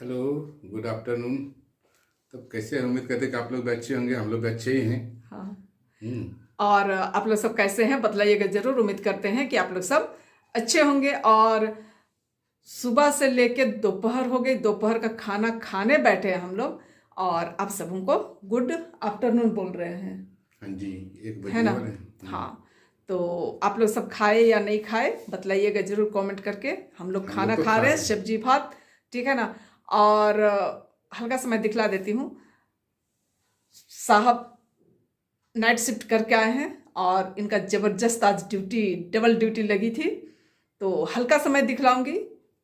Hello, good afternoon. तब कैसे हैं? उम्मीद करते हैं कि आप लोग भी अच्छे होंगे। हम लोग भी अच्छे ही हैं। हाँ। हम्म। और आप लोग सब कैसे हैं बतलाइएगा जरूर। उम्मीद करते हैं कि आप लोग सब अच्छे होंगे। और सुबह से लेके दोपहर हो गई, दोपहर का खाना खाने बैठे हैं हम लोग और आप सबों को गुड आफ्टरनून बोल रहे हैं, हाँ जी, एक है बजने ना। वाले हैं। हाँ, तो आप लोग सब खाए या नहीं खाए बतलाइएगा जरूर कमेंट करके। हम लोग हम खाना लोग तो खा खा रहे हैं, रहे हैं। सब्जी भात, ठीक है ना। और हल्का सा मैं दिखला देती हूँ। साहब नाइट शिफ्ट करके आए हैं और इनका जबरदस्त आज ड्यूटी, डबल ड्यूटी लगी थी। तो हल्का सा मैं दिखलाऊंगी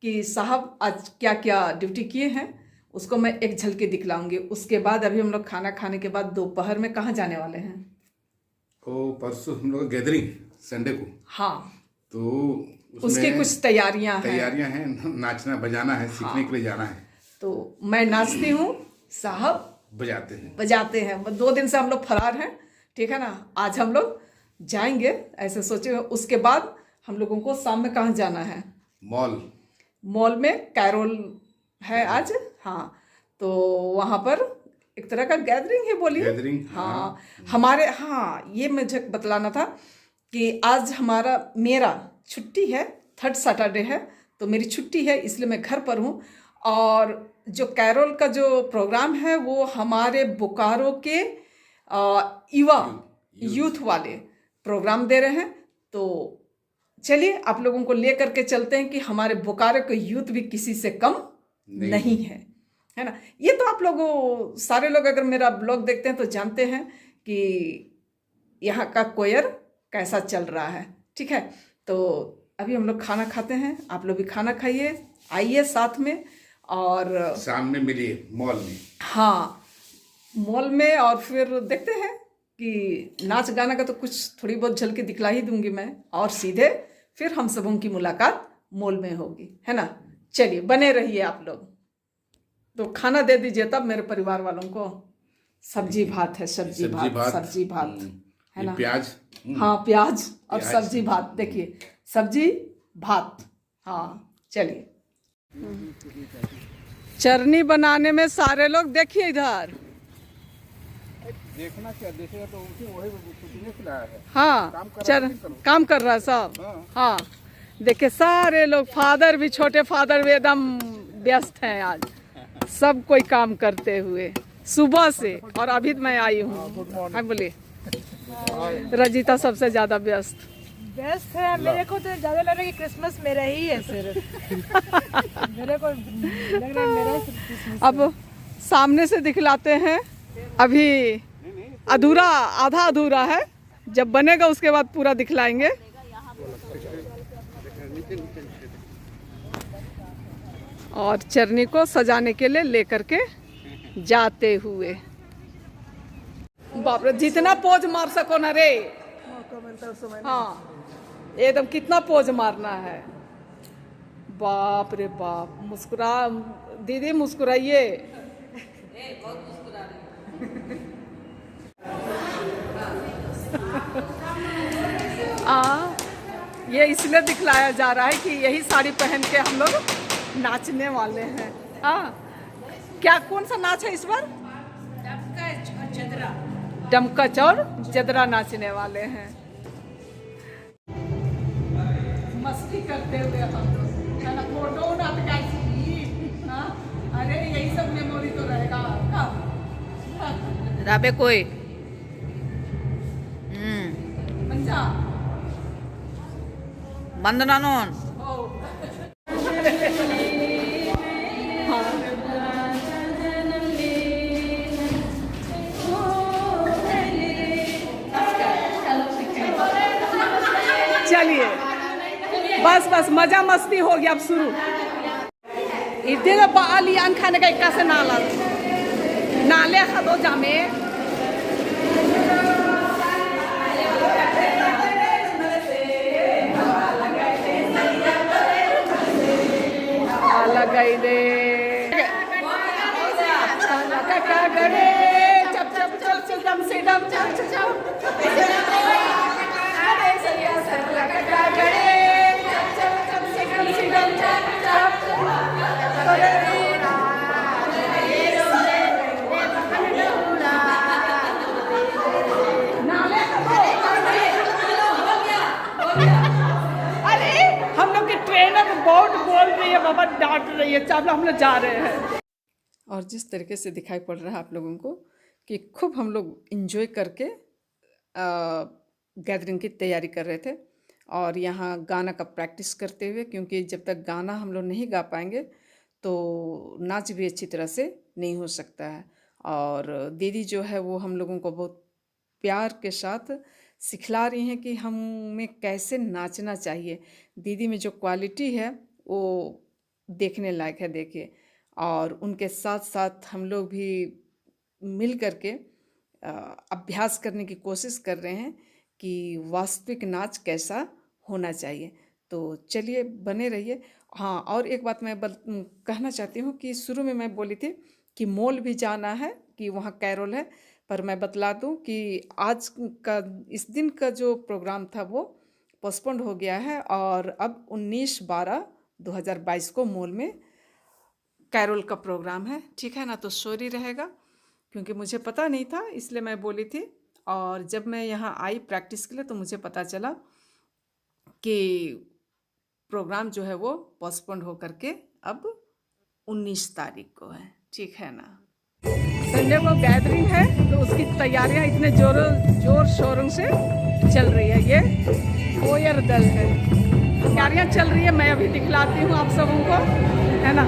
कि साहब आज क्या क्या ड्यूटी किए हैं, उसको मैं एक झलकी दिखलाऊंगी। उसके बाद अभी हम लोग खाना खाने के बाद दोपहर में कहाँ जाने वाले हैं। ओ, परसों हम लोग गैदरिंग संडे को। हाँ, तो उसकी उसमें कुछ तैयारियां हैं। तैयारियां हैं, नाचना बजाना है, सीखने के लिए जाना है। तो मैं नाचती हूँ, साहब बजाते हैं। बजाते हैं। 2 दिन से हम लोग फरार हैं, ठीक है ना। आज हम लोग जाएंगे ऐसे सोचे हुए। उसके बाद हम लोगों को शाम में कहाँ जाना है, मॉल। मॉल में कैरोल है आज। हाँ, तो वहाँ पर एक तरह का गैदरिंग है, बोलिए। गैदरिंग, हाँ, हमारे, हाँ, ये मुझे बतलाना था कि आज मेरा छुट्टी है, थर्ड सैटरडे है, तो मेरी छुट्टी है, इसलिए मैं घर पर हूँ। और जो कैरोल का जो प्रोग्राम है वो हमारे बोकारो के युवा यूथ वाले प्रोग्राम दे रहे हैं। तो चलिए आप लोगों को ले करके चलते हैं कि हमारे बोकारो के यूथ भी किसी से कम नहीं है ना। ये तो आप लोग सारे लोग अगर मेरा ब्लॉग देखते हैं तो जानते हैं कि यहाँ का कोयर कैसा चल रहा है, ठीक है। तो अभी हम लोग खाना खाते हैं, आप लोग भी खाना खाइए, आइए साथ में। और शाम में मिलिए मॉल में। हाँ, मॉल में। और फिर देखते हैं कि नाच गाना का तो कुछ थोड़ी बहुत झलकी दिखला ही दूंगी मैं, और सीधे फिर हम सबों की मुलाकात मॉल में होगी, है ना। चलिए बने रहिए आप लोग। तो खाना दे दीजिए तब मेरे परिवार वालों को। सब्जी भात है, सब्जी भात, सब्जी भात है ना। प्याज। हाँ, प्याज और सब्जी भात। देखिए, सब्जी भात। हाँ, चलिए। चटनी बनाने में सारे लोग, देखिए इधर, देखना क्या देखेगा तो वही कुकिंग खिलाया है। हाँ, काम कर रहा है सब। हाँ, देखिए सारे लोग, फादर भी, छोटे फादर भी एकदम व्यस्त हैं आज, सब कोई काम करते हुए सुबह से। और अभी मैं आई हूँ। हाँ बोलिए। रजिता सबसे ज्यादा व्यस्त है। मेरे को तो ज्यादा लग रहा है कि क्रिसमस मेरा ही है सिर्फ। मेरे को लग रहा है मेरा सिर्फ क्रिसमस। अब सामने से दिखलाते हैं, अभी अधूरा, आधा अधूरा है, जब बनेगा उसके बाद पूरा दिखलाएंगे। और चरनी को सजाने के लिए लेकर के जाते हुए। बाप रे, जितना पोज मार सको ना रे। हाँ, एकदम कितना पोज मारना है। बाप रे बाप, मुस्कुरा दीदी, मुस्कुराइए। ये इसलिए दिखलाया जा रहा है कि यही साड़ी पहन के हम लोग नाचने वाले हैं। हाँ, क्या, कौन सा नाच है इस बार? डमकच और जदरा नाचने वाले हैं। मस्ती करते हुए हम लोग, है ना। फोटो ना हाँ? अरे यही सब मेमोरी तो रहेगा राबे कोई मंजा वंदना नोन। चलिए बस बस, मजा मस्ती हो गया, अब शुरू। इधर बालियान खाने का इक्का से नाला नाले खदो जामे लगाई दे चप चप चप चप दम से दम चप चप चप रही है बाबा, डांट रही है। चलो हम लोग जा रहे हैं। और जिस तरीके से दिखाई पड़ रहा है आप लोगों को कि खूब हम लोग इंजॉय करके गैदरिंग की तैयारी कर रहे थे, और यहाँ गाना का प्रैक्टिस करते हुए, क्योंकि जब तक गाना हम लोग नहीं गा पाएंगे तो नाच भी अच्छी तरह से नहीं हो सकता है। और दीदी जो है वो हम लोगों को बहुत प्यार के साथ सिखला रही हैं कि हमें कैसे नाचना चाहिए। दीदी में जो क्वालिटी है वो देखने लायक है, देखिए। और उनके साथ साथ हम लोग भी मिल करके अभ्यास करने की कोशिश कर रहे हैं कि वास्तविक नाच कैसा होना चाहिए। तो चलिए बने रहिए। हाँ, और एक बात मैं कहना चाहती हूँ कि शुरू में मैं बोली थी कि मॉल भी जाना है, कि वहाँ कैरोल है, पर मैं बतला दूँ कि आज का इस दिन का जो प्रोग्राम था वो पोस्टपोन्ड हो गया है, और अब 19/12/2022 को मॉल में कैरोल का प्रोग्राम है। ठीक है ना, तो सॉरी रहेगा, क्योंकि मुझे पता नहीं था, इसलिए मैं बोली थी। और जब मैं यहाँ आई प्रैक्टिस के लिए तो मुझे पता चला कि प्रोग्राम जो है वो पोस्टपोन्ड हो करके अब 19 तारीख को है। ठीक है ना, संडे को गैदरिंग है तो उसकी तैयारियां इतने जोर शोरों से चल रही है। ये कोयर दल है, तैयारियां चल रही है। मैं अभी दिखलाती हूँ आप सबों को, है ना।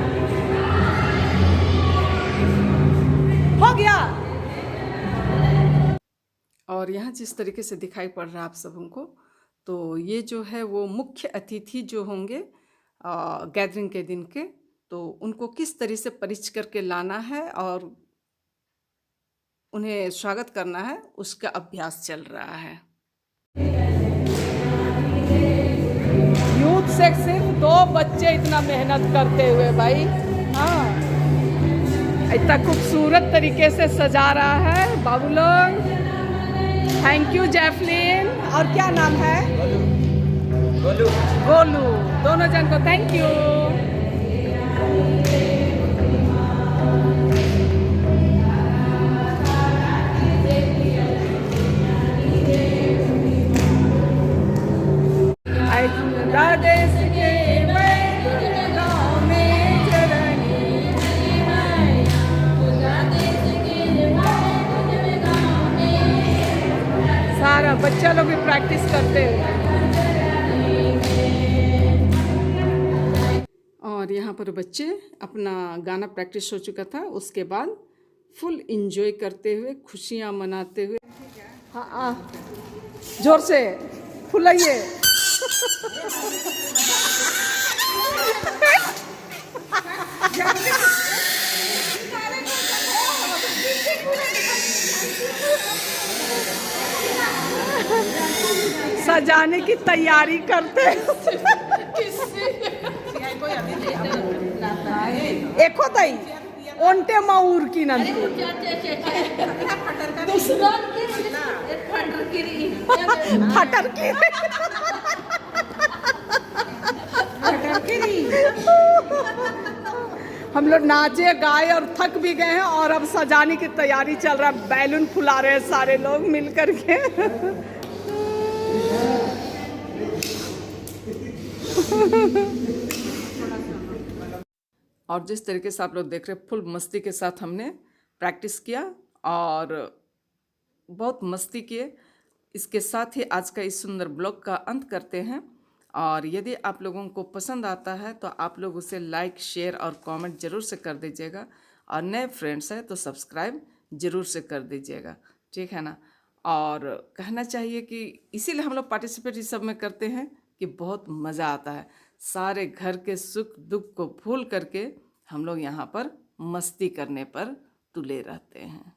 हो गया। और यहाँ जिस तरीके से दिखाई पड़ रहा है आप सबों को, तो ये जो है वो मुख्य अतिथि जो होंगे गैदरिंग के दिन के, तो उनको किस तरह से परिचित करके लाना है और उन्हें स्वागत करना है, उसका अभ्यास चल रहा है। यूथ से सिर्फ 2 बच्चे इतना मेहनत करते हुए भाई, हाँ, इतना खूबसूरत तरीके से सजा रहा है बाबू लोग। थैंक यू जैफलिन, और क्या नाम है? गोलू। गोलू, दोनों जन को थैंक यू। सारा बच्चा लोग भी प्रैक्टिस करते हैं। और यहाँ पर बच्चे अपना गाना प्रैक्टिस हो चुका था, उसके बाद फुल इंजॉय करते हुए, खुशियाँ मनाते हुए। हाँ, जोर से फुलाइए। सजाने की तैयारी करते एक होता ही ओंटे माऊर की नंदी फटरकी हम लोग नाचे गाए और थक भी गए हैं, और अब सजाने की तैयारी चल रहा है। बैलून फुला रहे हैं सारे लोग मिल करके। और जिस तरीके से आप लोग देख रहे हैं, फुल मस्ती के साथ हमने प्रैक्टिस किया और बहुत मस्ती किए। इसके साथ ही आज का इस सुंदर ब्लॉग का अंत करते हैं। और यदि आप लोगों को पसंद आता है तो आप लोग उसे लाइक, शेयर और कमेंट ज़रूर से कर दीजिएगा, और नए फ्रेंड्स हैं तो सब्सक्राइब ज़रूर से कर दीजिएगा। ठीक है ना। और कहना चाहिए कि इसीलिए हम लोग पार्टिसिपेट इस सब में करते हैं कि बहुत मज़ा आता है। सारे घर के सुख दुख को भूल करके हम लोग यहाँ पर मस्ती करने पर तुले रहते हैं।